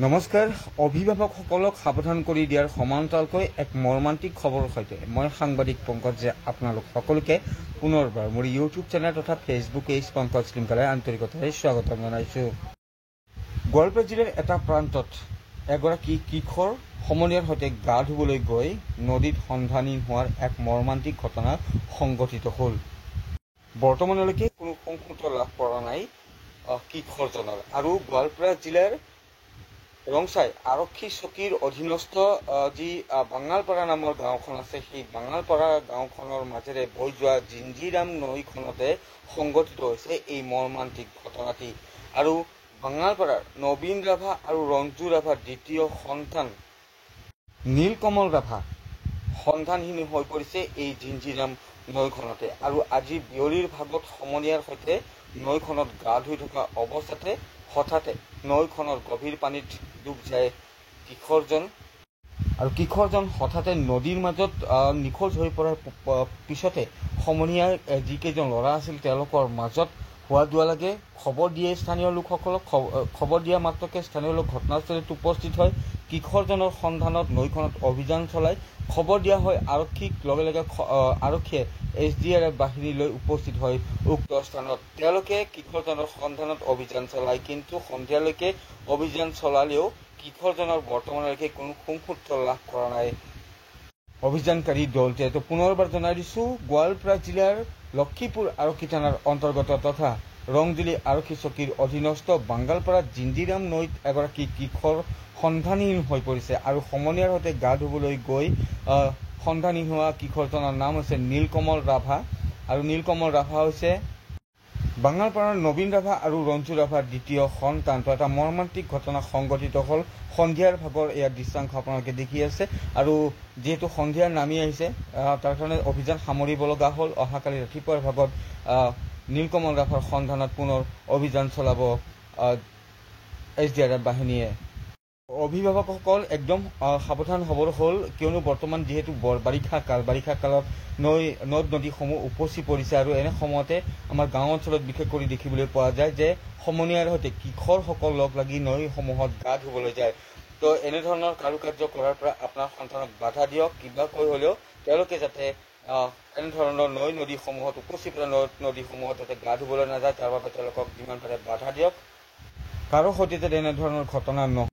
নমস্কাৰ। অভিভাৱকসকলক সাৱধান কৰি দিয়াৰ সমান্তৰালকৈ এক মৰ্মান্তিক খবৰৰ সৈতে মই সাংবাদিক পংকজে আপোনালোক সকলোকে পুনৰবাৰ মোৰ ইউটিউব চেনেল তথা ফেচবুক পেজ পংকজ লিংকালে আন্তৰিকতাৰে স্বাগতম জনাইছোঁ। গোৱালপাৰা জিলাৰ এটা প্ৰান্তত এগৰাকী কিশোৰ সমনীয়াৰ সৈতে গা ধুবলৈ গৈ নদীত সন্ধানহীন হোৱাৰ এক মৰ্মান্তিক ঘটনা সংঘটিত হ'ল। বৰ্তমানলৈকে কোনো সংসুত্ৰ লাভ কৰা নাই কিশোৰজনৰ। আৰু গোৱালপাৰা জিলাৰ ৰংচাই আৰক্ষী চকীৰ অধীনস্থ যি বাঙালপাৰা নামৰ গাঁওখন আছে, সেই বাঙালপাৰা গাঁওখনৰ মাজেৰে বৈ যোৱা জিঞ্জিৰাম নৈখনতে সংঘটিত হৈছে এই মৰ্মান্তিক ঘটনাটি। আৰু বাঙালপাৰাৰ নবীন ৰাভা আৰু ৰঞ্জু ৰাভাৰ দ্বিতীয় সন্তান নীলকমল ৰাভা সন্ধানহীন হৈ পৰিছে এই জিঞ্জিৰাম নৈখনতে। আৰু আজি বিয়লিৰ ভাগত সমনীয়াৰ সৈতে নৈখনত গা ধুই থকা অৱস্থাতে হঠাতে নৈখনৰ গভীৰ পানীত ডুব যায় কিশোৰজন। আৰু কিশোৰজন হঠাতে নদীৰ মাজত নিখোজ হৈ পৰাৰ পিছতে সমনীয়াৰ যিকেইজন ল'ৰা আছিল তেওঁলোকৰ মাজত হোৱা দোৱা লাগে খবৰ দিয়ে স্থানীয় লোকসকলক। খবৰ দিয়া মাত্ৰকে স্থানীয় লোক ঘটনাস্থলীত উপস্থিত হয়। কিশোৰজনৰ সন্ধানত নৈখনত অভিযান চলাই খবৰ দিয়া হয় আৰক্ষীক। লগে লগে আৰক্ষীয়ে SDRF বাহিনীলৈ উপস্থিত হয় উক্ত স্থানত। তেওঁলোকে কিশোৰজনৰ সন্ধানত অভিযান চলায়, কিন্তু সন্ধিয়ালৈকে অভিযান চলালেও কিশোৰজনৰ বৰ্তমানলৈকে কোনো সুসূত্ৰ লাভ কৰা নাই অভিযানকাৰী দলটোৱে। তো পুনৰবাৰ জনাই দিছোঁ, গোৱালপাৰা জিলাৰ লক্ষীপুৰ আৰক্ষী থানাৰ অন্তৰ্গত তথা ৰংজুলি আৰক্ষী চকীৰ অধীনস্থ বাঙালপাৰা জিঞ্জিৰাম নৈত এগৰাকী কিশোৰ সন্ধানহীন হৈ পৰিছে। আৰু সমনীয়াৰ সৈতে গা ধুবলৈ গৈ সন্ধানহীন হোৱা কিশোৰজনৰ নাম হৈছে নীলকমল ৰাভা। আৰু নীলকমল ৰাভা হৈছে বাঙালপাৰাৰ নবীন ৰাভা আৰু ৰঞ্জু ৰাভাৰ দ্বিতীয় সন্তান। তো এটা মৰ্মান্তিক ঘটনা সংঘটিত হ'ল সন্ধিয়াৰ ভাগৰ ইয়াৰ দৃশ্যাংশ আপোনালোকে দেখি আছে। আৰু যিহেতু সন্ধিয়া নামি আহিছে তাৰ কাৰণে অভিযান সামৰিব লগা হ'ল। অহাকালি ৰাতিপুৱাৰ ভাগত নীলকমল ৰাভাৰ সন্ধানত পুনৰ অভিযান চলাব SDRF বাহিনীয়ে। অভিভাৱকসকল একদম সাৱধান হ'বৰ হ'ল, কিয়নো বৰ্তমান যিহেতু বাৰিষা কালত নদ নদীসমূহ উপচি পৰিছে। আৰু এনে সময়তে আমাৰ গাঁও অঞ্চলত বিশেষ কৰি দেখিবলৈ পোৱা যায় যে সমনীয়াৰ সৈতে কিশোৰসকল লগ লাগি নৈসমূহত গা ধুবলৈ যায়। তো এনেধৰণৰ কাৰুকাৰ্য কৰাৰ পৰা আপোনাৰ সন্তানক বাধা দিয়ক। কিবাকৈ হ'লেও তেওঁলোকে যাতে এনেধৰণৰ নদীসমূহত উপচি পৰা নদীসমূহত যাতে গা ধুবলৈ নাযায়, তাৰ বাবে তেওঁলোকক যিমান পাৰে বাধা দিয়ক। কাৰো সৈতে যাতে এনেধৰণৰ ঘটনা নহয়।